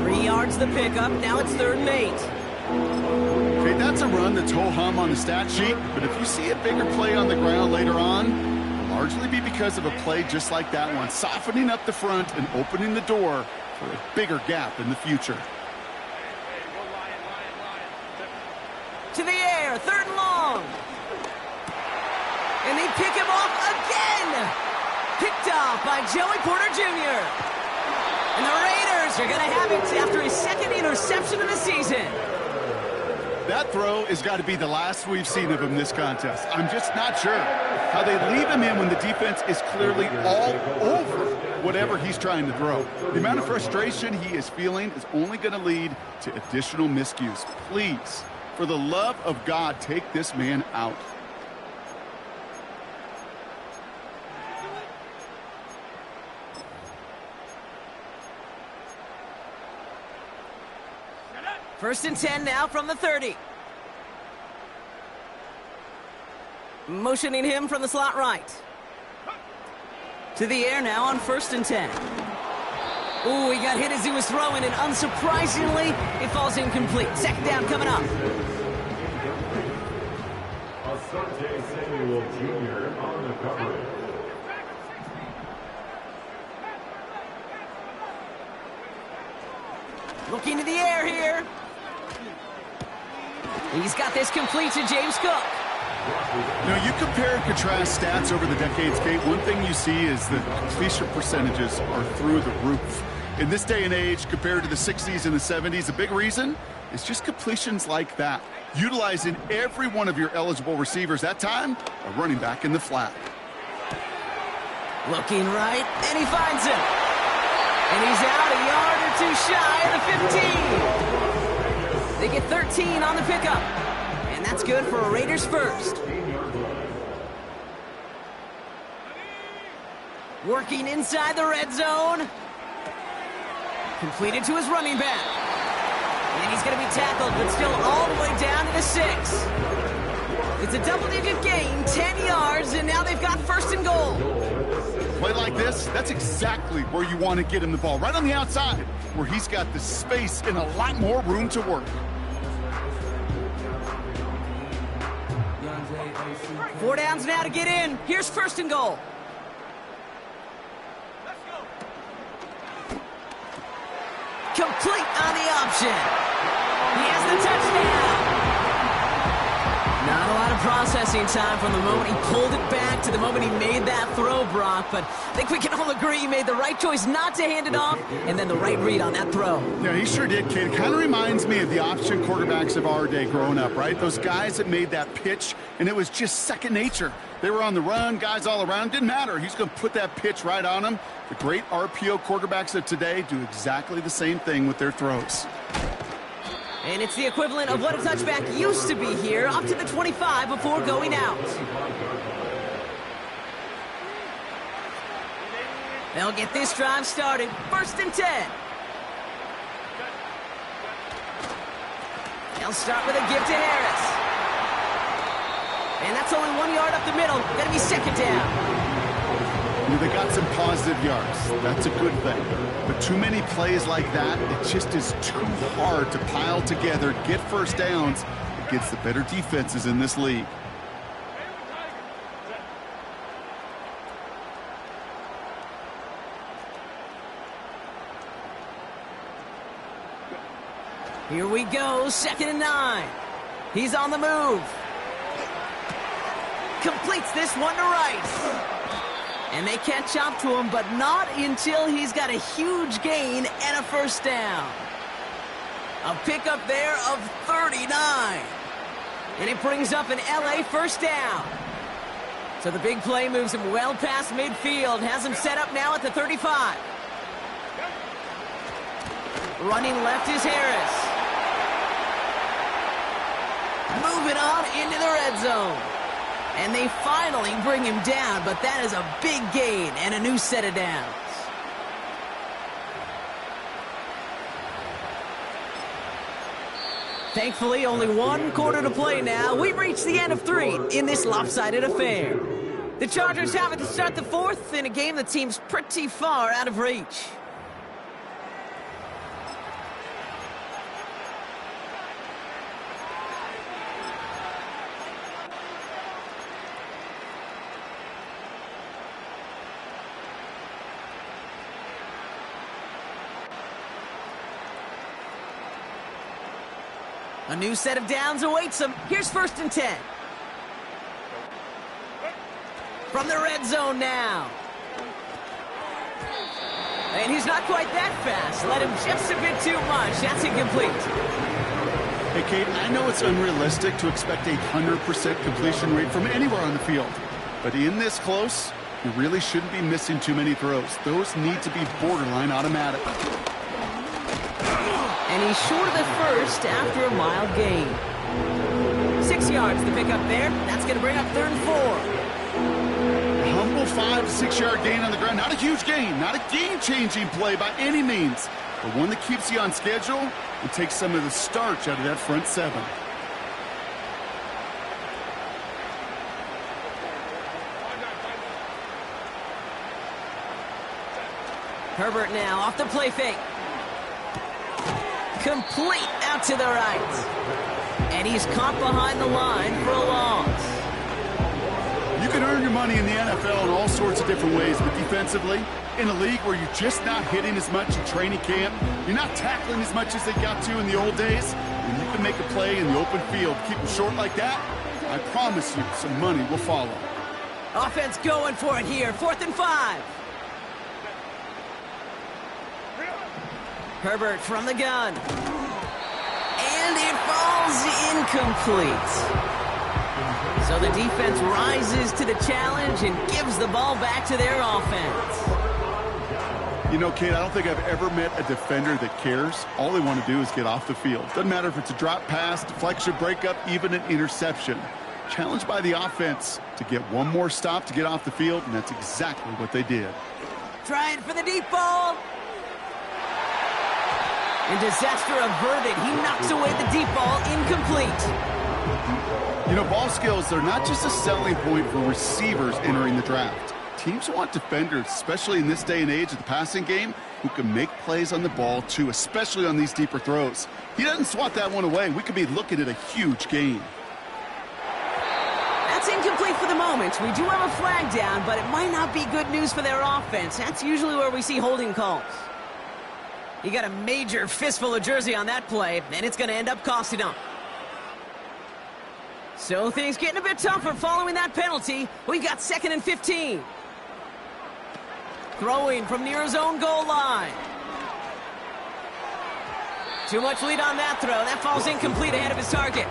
[SPEAKER 1] 3 yards the pickup. Now it's 3rd and 8.
[SPEAKER 2] Okay, that's a run that's ho-hum on the stat sheet, but if you see a bigger play on the ground later on, it'll largely be because of a play just like that one, softening up the front and opening the door for a bigger gap in the future.
[SPEAKER 1] To the air, 3rd and long. And they pick him off again. Picked off by Joey Porter Jr. And the Raiders are going to have it after his 2nd interception of the season.
[SPEAKER 2] That throw has got to be the last we've seen of him this contest. I'm just not sure how they leave him in when the defense is clearly all over whatever he's trying to throw. The amount of frustration he is feeling is only going to lead to additional miscues. Please, for the love of God, take this man out.
[SPEAKER 1] First and 10 now from the 30. Motioning him from the slot right. To the air now on 1st and 10. Ooh, he got hit as he was throwing, and unsurprisingly, it falls incomplete. 2nd down coming up.
[SPEAKER 3] Asante Samuel Jr. on the coverage.
[SPEAKER 1] Looking to the air here. He's got this complete to James Cook.
[SPEAKER 2] Now, you compare and contrast stats over the decades, Kate. One thing you see is that completion percentages are through the roof. In this day and age, compared to the 60s and the 70s, a big reason is just completions like that. Utilizing every one of your eligible receivers. That time, a running back in the flat.
[SPEAKER 1] Looking right, and he finds him. And he's out a yard or 2 shy of the 15. They get 13 on the pickup. And that's good for a Raiders first. Working inside the red zone. Completed to his running back. And he's going to be tackled, but still all the way down to the 6. It's a double-digit gain, 10 yards, and now they've got 1st and goal.
[SPEAKER 2] Play like this, that's exactly where you want to get him the ball. Right on the outside, where he's got the space and a lot more room to work.
[SPEAKER 1] 4 downs now to get in. Here's 1st and goal. Complete on the option. He has the touchdown. Not a lot of processing time from the moment he pulled it back to the moment he made that throw, Brock. But I think we can all agree he made the right choice not to hand it off, and then the right read on that throw.
[SPEAKER 2] Yeah, he sure did, kid. It kind of reminds me of the option quarterbacks of our day growing up, right? Those guys that made that pitch, and it was just second nature. They were on the run, guys all around. Didn't matter. He's going to put that pitch right on them. The great RPO quarterbacks of today do exactly the same thing with their throws.
[SPEAKER 1] And it's the equivalent of what a touchback used to be here, up to the 25 before going out. They'll get this drive started. 1st and 10. They'll start with a give to Harris. And that's only 1 yard up the middle. Gonna be 2nd down.
[SPEAKER 2] They got some positive yards. That's a good thing. But too many plays like that, it just is too hard to pile together, get first downs against the better defenses in this league.
[SPEAKER 1] Here we go, 2nd and 9. He's on the move. Completes this one to Rice. And they catch up to him, but not until he's got a huge gain and a 1st down. A pickup there of 39. And it brings up an LA 1st down. So the big play moves him well past midfield, has him set up now at the 35. Running left is Harris. Moving on into the red zone. And they finally bring him down, but that is a big gain and a new set of downs. Thankfully, only 1 quarter to play now. We've reached the end of 3 in this lopsided affair. The Chargers have it to start the 4th in a game that seems pretty far out of reach. A new set of downs awaits him. Here's 1st and 10. From the red zone now. And he's not quite that fast. Let him just a bit too much. That's incomplete.
[SPEAKER 2] Hey, Kate, I know it's unrealistic to expect a 100% completion rate from anywhere on the field. But in this close, you really shouldn't be missing too many throws. Those need to be borderline automatic.
[SPEAKER 1] And he's short of the 1st after a mild gain. 6 yards to pick up there. That's going to bring up 3rd and 4.
[SPEAKER 2] A humble 5 to 6 yard gain on the ground. Not a huge gain. Not a game-changing play by any means. But one that keeps you on schedule and takes some of the starch out of that front 7.
[SPEAKER 1] Herbert now off the play fake. Complete out to the right. And he's caught behind the line for a loss.
[SPEAKER 2] You can earn your money in the NFL in all sorts of different ways, but defensively, in a league where you're just not hitting as much in training camp, you're not tackling as much as they got to in the old days, and you can make a play in the open field, keep them short like that, I promise you some money will follow.
[SPEAKER 1] Offense going for it here, 4th and 5. Herbert from the gun. And it falls incomplete. So the defense rises to the challenge and gives the ball back to their offense.
[SPEAKER 2] You know, Kate, I don't think I've ever met a defender that cares. All they want to do is get off the field. Doesn't matter if it's a drop pass, deflection, breakup, even an interception. Challenged by the offense to get one more stop to get off the field, and that's exactly what they did.
[SPEAKER 1] Trying for the deep ball. And disaster averted. He knocks away the deep ball, incomplete.
[SPEAKER 2] You know, ball skills, they're not just a selling point for receivers entering the draft. Teams want defenders, especially in this day and age of the passing game, who can make plays on the ball too, especially on these deeper throws. He doesn't swat that one away. We could be looking at a huge gain.
[SPEAKER 1] That's incomplete for the moment. We do have a flag down, but it might not be good news for their offense. That's usually where we see holding calls. He got a major fistful of jersey on that play, and it's going to end up costing him. So things getting a bit tougher following that penalty. We got 2nd and 15. Throwing from near his own goal line. Too much lead on that throw. That falls incomplete ahead of his target.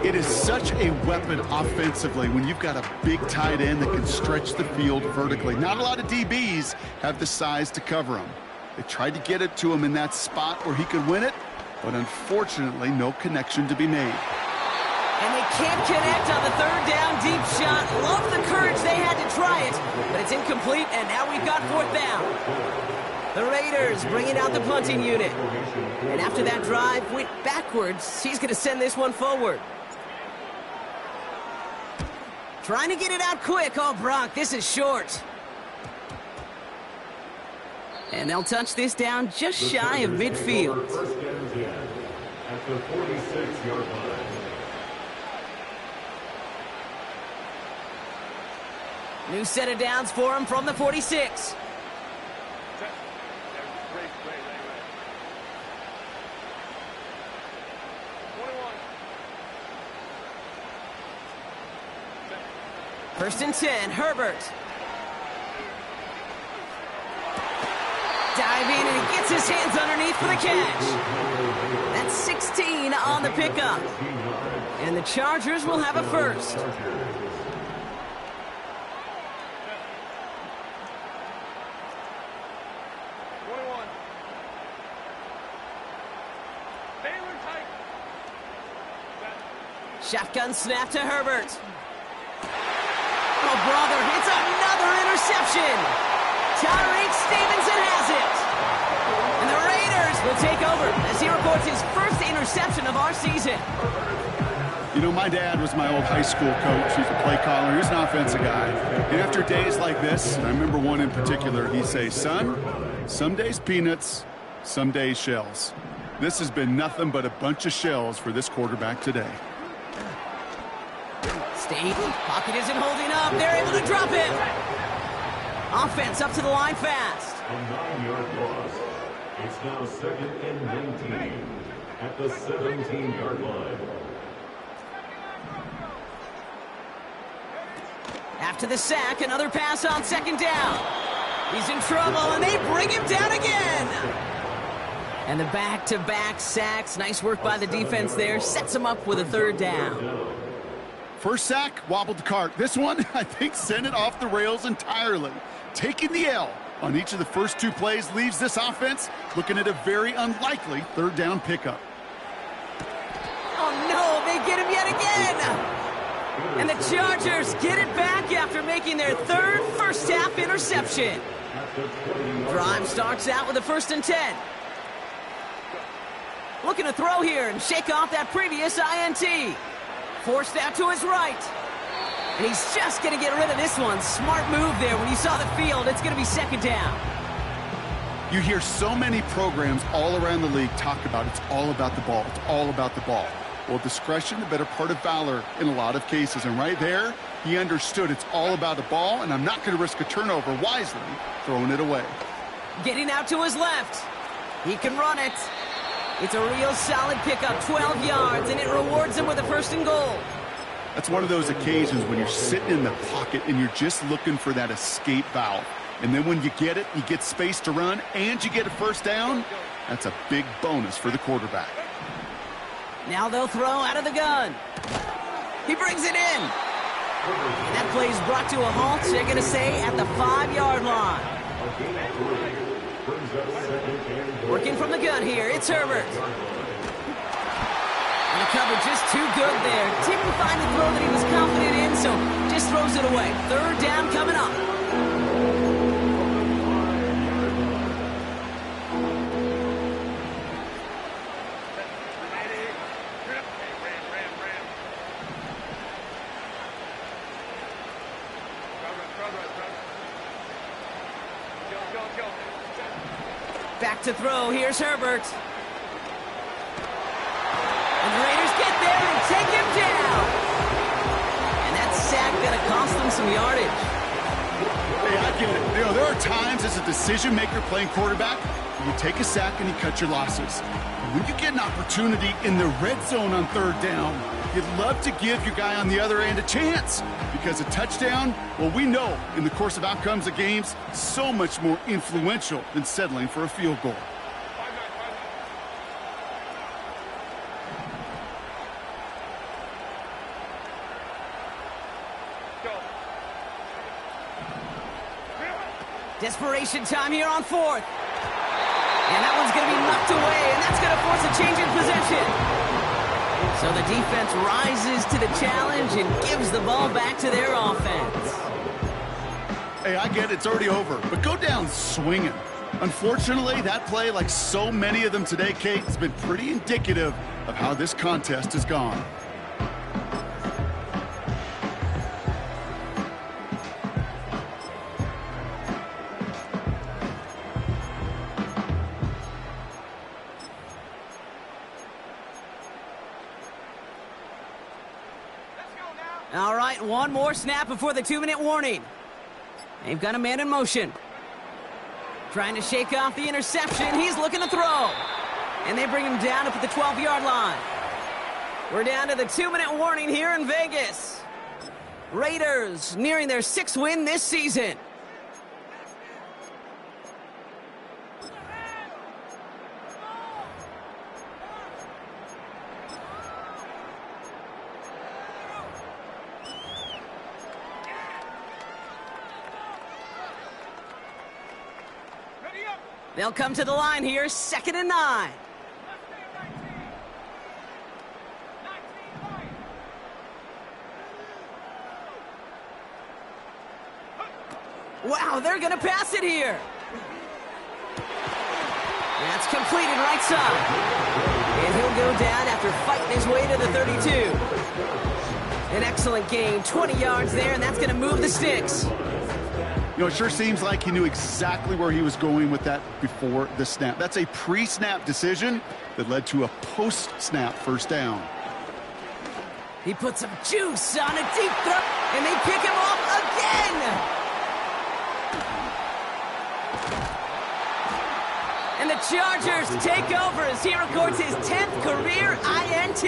[SPEAKER 2] It is such a weapon offensively when you've got a big tight end that can stretch the field vertically. Not a lot of DBs have the size to cover him. They tried to get it to him in that spot where he could win it, but unfortunately, no connection to be made.
[SPEAKER 1] And they can't connect on the 3rd down deep shot. Love the courage they had to try it, but it's incomplete, and now we've got 4th down. The Raiders bringing out the punting unit. And after that drive went backwards, he's going to send this one forward. Trying to get it out quick. Oh, Brock, this is short. And they'll touch this down just shy of midfield.
[SPEAKER 3] First and 10 at the 46-yard line.
[SPEAKER 1] New set of downs for him from the 46. First and 10, Herbert. Diving, and he gets his hands underneath for the catch. That's 16 on the pickup. And the Chargers will have a first. Shotgun snap to Herbert. Oh, brother, it's another interception. Tyreek Stevenson has it. And the Raiders will take over as he records his first interception of our season.
[SPEAKER 2] You know, my dad was my old high school coach. He's a play caller. He's an offensive guy. And after days like this, and I remember one in particular, he'd say, son, some days peanuts, some days shells. This has been nothing but a bunch of shells for this quarterback today.
[SPEAKER 1] State, pocket isn't holding up. They're able to drop him. Offense up to the line fast.
[SPEAKER 3] A 9-yard loss. It's now 2nd and 19 at the 17-yard line.
[SPEAKER 1] After the sack, another pass on 2nd down. He's in trouble, and they bring him down again. And the back-to-back sacks. Nice work by the defense there. Sets him up with a 3rd down.
[SPEAKER 2] First sack, wobbled the cart. This one, I think, sent it off the rails entirely. Taking the L on each of the first 2 plays leaves this offense looking at a very unlikely 3rd down pickup.
[SPEAKER 1] Oh, no, they get him yet again. And the Chargers get it back after making their 3rd first-half interception. Drive starts out with a 1st and 10. Looking to throw here and shake off that previous INT. Forced out to his right. And he's just going to get rid of this one. Smart move there. When you saw the field, it's going to be 2nd down.
[SPEAKER 2] You hear so many programs all around the league talk about it's all about the ball. It's all about the ball. Well, discretion, the better part of valor in a lot of cases. And right there, he understood it's all about the ball, and I'm not going to risk a turnover wisely, throwing it away.
[SPEAKER 1] Getting out to his left. He can run it. It's a real solid pickup, 12 yards, and it rewards him with a 1st and goal.
[SPEAKER 2] That's one of those occasions when you're sitting in the pocket and you're just looking for that escape valve. And then when you get it, you get space to run, and you get a 1st down. That's a big bonus for the quarterback.
[SPEAKER 1] Now they'll throw out of the gun. He brings it in. And that play is brought to a halt, they're going to say, at the 5-yard line. Working from the gun here, it's Herbert. And the cover just too good there. Didn't find the throw that he was confident in, so just throws it away. 3rd down coming up. Back to throw. Here's Herbert. And the Raiders get there and take him down. And that sack going to cost them some yardage.
[SPEAKER 2] Hey, I get it. You know, there are times as a decision maker playing quarterback You take a sack and you cut your losses. When you get an opportunity in the red zone on third down, you'd love to give your guy on the other end a chance, because a touchdown, well, we know in the course of outcomes of games, so much more influential than settling for a field goal.
[SPEAKER 1] Desperation time here on fourth. And that one's going to be knocked away, and that's going to force a change in possession. So the defense rises to the challenge and gives the ball back to their offense.
[SPEAKER 2] Hey, I get it, it's already over, but go down swinging. Unfortunately, that play, like so many of them today, Kate, has been pretty indicative of how this contest has gone.
[SPEAKER 1] All right, one more snap before the 2-minute warning. They've got a man in motion. Trying to shake off the interception. He's looking to throw. And they bring him down up at the 12-yard line. We're down to the 2-minute warning here in Vegas. Raiders nearing their 6th win this season. They'll come to the line here, 2nd and 9. Wow, they're going to pass it here. That's completed right side. And he'll go down after fighting his way to the 32. An excellent gain, 20 yards there, and that's going to move the sticks.
[SPEAKER 2] You know, it sure seems like he knew exactly where he was going with that before the snap. That's a pre-snap decision that led to a post-snap first down.
[SPEAKER 1] He put some juice on a deep throw, and they pick him off again! And the Chargers take over as he records his 10th career INT.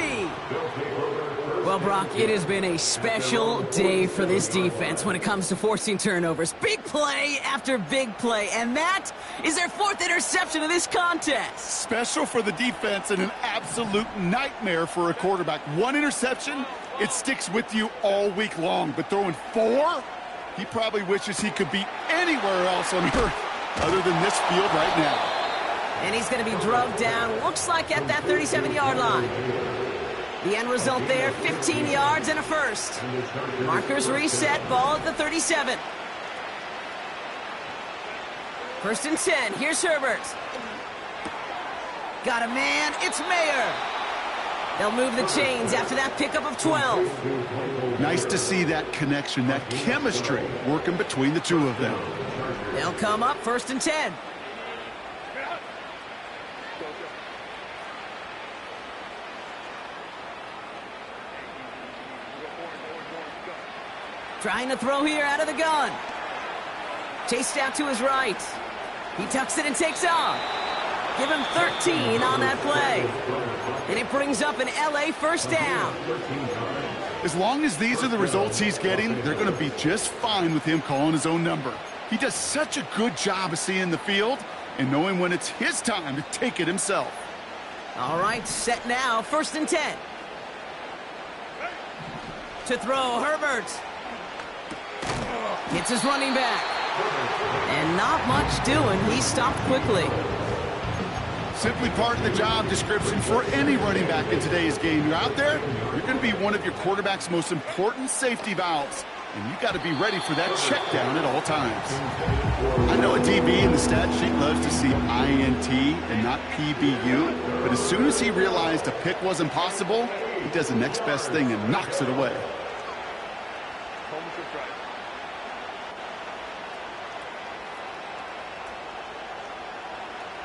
[SPEAKER 1] Well, Brock, it has been a special day for this defense when it comes to forcing turnovers. Big play after big play, and that is their 4th interception of this contest.
[SPEAKER 2] Special for the defense and an absolute nightmare for a quarterback. 1 interception, it sticks with you all week long, but throwing 4, he probably wishes he could be anywhere else on earth other than this field right now.
[SPEAKER 1] And he's going to be drugged down, looks like at that 37-yard line. The end result there, 15 yards and a first. Markers reset, ball at the 37. 1st and 10, here's Herbert. Got a man, it's Mayer. They'll move the chains after that pickup of 12.
[SPEAKER 2] Nice to see that connection, that chemistry working between the two of them.
[SPEAKER 1] They'll come up, 1st and 10. Trying to throw here out of the gun. Chased out to his right. He tucks it and takes off. Give him 13 on that play. And it brings up an LA first down.
[SPEAKER 2] As long as these are the results he's getting, they're going to be just fine with him calling his own number. He does such a good job of seeing the field and knowing when it's his time to take it himself.
[SPEAKER 1] All right, set now, 1st and 10. To throw, Herbert. Hits his running back. And not much doing. He stopped quickly.
[SPEAKER 2] Simply part of the job description for any running back in today's game. You're out there, you're going to be one of your quarterback's most important safety valves. And you got to be ready for that check down at all times. I know a DB in the stat sheet loves to see INT and not PBU, but as soon as he realized a pick wasn't possible, he does the next best thing and knocks it away.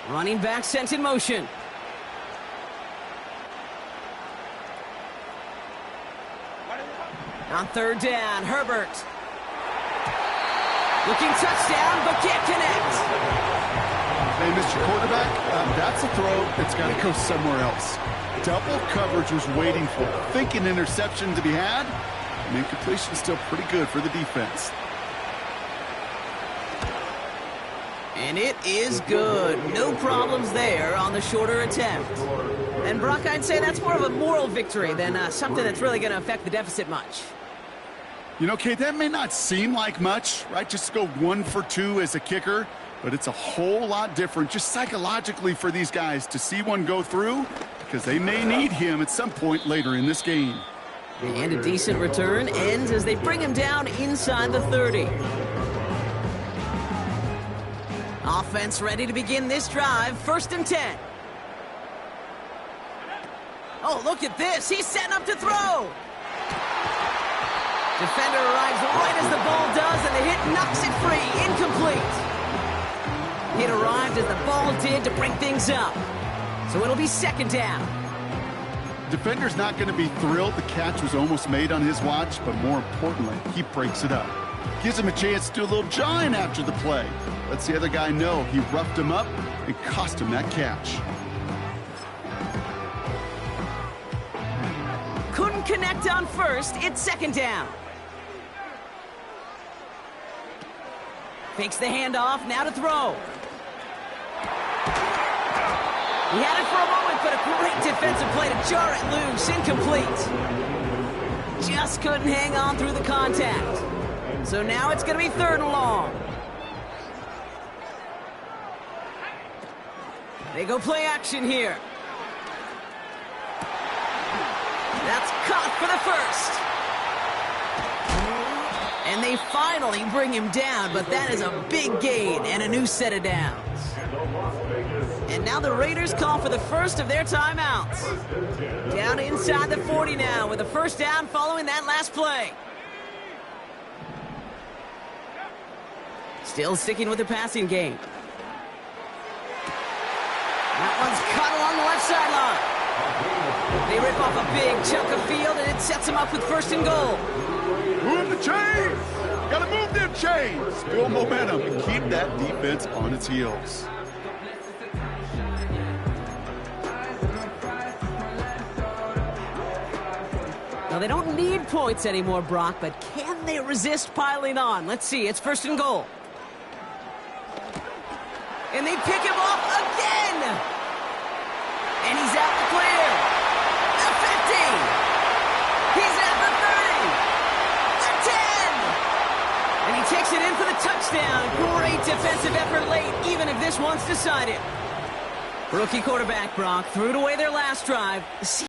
[SPEAKER 1] Running back sent in motion. On 3rd down, Herbert. Looking touchdown, but can't connect.
[SPEAKER 2] Hey, Mr. Quarterback, that's a throw that's got to go somewhere else. Double coverage was waiting for it. Thinking interception to be had. And incompletion still pretty good for the defense.
[SPEAKER 1] And it is good. No problems there on the shorter attempt. And Brock, I'd say that's more of a moral victory than something that's really going to affect the deficit much.
[SPEAKER 2] You know, Kate, that may not seem like much, right? Just to go 1 for 2 as a kicker, but it's a whole lot different just psychologically for these guys to see one go through because they may need him at some point later in this game.
[SPEAKER 1] And a decent return ends as they bring him down inside the 30. Offense ready to begin this drive. 1st and 10. Oh, look at this. He's setting up to throw. Defender arrives right as the ball does, and the hit knocks it free. Incomplete. Hit arrived as the ball did to bring things up. So it'll be 2nd down.
[SPEAKER 2] Defender's not going to be thrilled the catch was almost made on his watch, but more importantly, he breaks it up. Gives him a chance to do a little jawing after the play. Lets the other guy know he roughed him up and cost him that catch.
[SPEAKER 1] Couldn't connect on 1st. It's 2nd down. Fakes the handoff, now to throw. He had it for a moment, but a great defensive play to jar it loose. Incomplete. Just couldn't hang on through the contact. So now it's going to be 3rd and long. They go play action here. That's caught for the 1st. And they finally bring him down, but that is a big gain and a new set of downs. And now the Raiders call for the 1st of their timeouts. Down inside the 40 now with a 1st down following that last play. Still sticking with the passing game. That one's caught along the left sideline. They rip off a big chunk of field, and it sets them up with 1st and goal.
[SPEAKER 2] Move the chains! Gotta move them chains! Build momentum and keep that defense on its heels.
[SPEAKER 1] Now, they don't need points anymore, Brock, but can they resist piling on? Let's see. It's 1st and goal. And they pick him off again! And he's out the clear. The 50! He's at the 30! The 10! And he takes it in for the touchdown. Great defensive effort late, even if this one's decided. Rookie quarterback Brock threw it away their last drive.